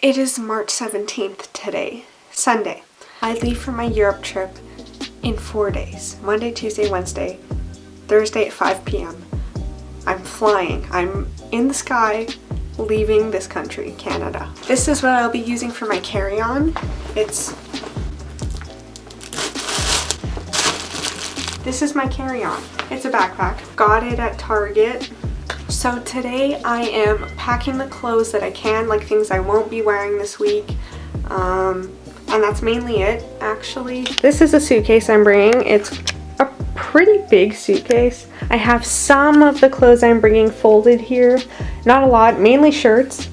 It is March 17th today, Sunday. I leave for my Europe trip in 4 days. Monday, Tuesday, Wednesday, Thursday at 5 p.m. I'm flying. I'm in the sky, leaving this country, Canada. This is what I'll be using for my carry-on. This is my carry-on. It's a backpack. Got it at Target. So today I am packing the clothes that I can, like things I won't be wearing this week. And that's mainly it, actually. This is a suitcase I'm bringing. It's a pretty big suitcase. I have some of the clothes I'm bringing folded here. Not a lot, mainly shirts.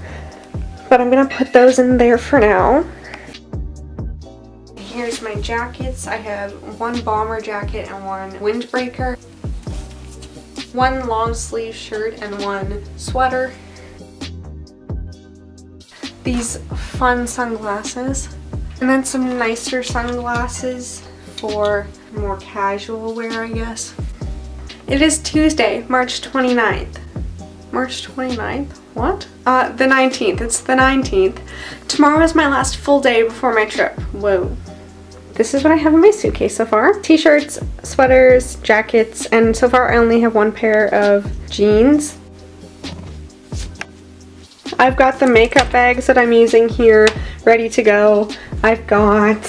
But I'm gonna put those in there for now. Here's my jackets. I have one bomber jacket and one windbreaker. One long sleeve shirt and one sweater. These fun sunglasses. And then some nicer sunglasses for more casual wear, I guess. It is Tuesday, March 29th. March 29th? What? The 19th. It's the 19th. Tomorrow is my last full day before my trip. Whoa. This is what I have in my suitcase so far. T-shirts, sweaters, jackets, and so far I only have one pair of jeans. I've got the makeup bags that I'm using here ready to go. I've got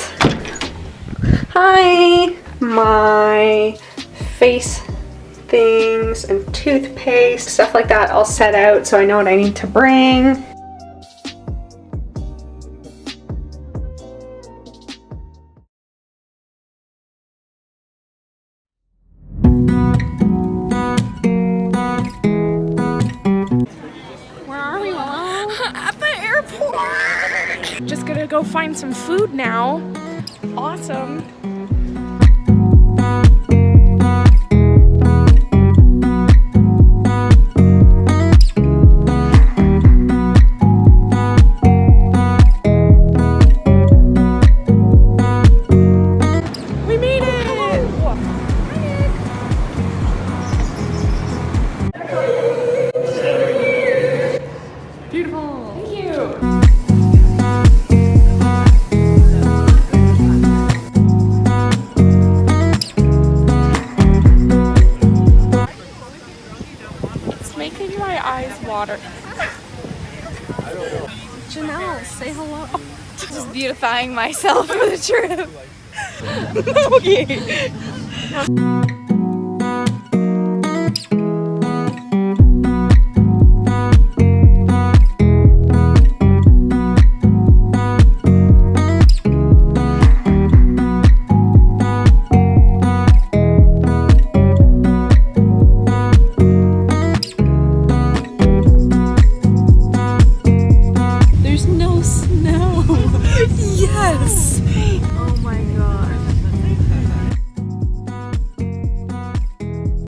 my face things and toothpaste, stuff like that all set out so I know what I need to bring. Just gonna go find some food now. Awesome. We made it! Beautiful. Thank you. Water. Janelle, say hello. Just beautifying myself for the trip. Okay.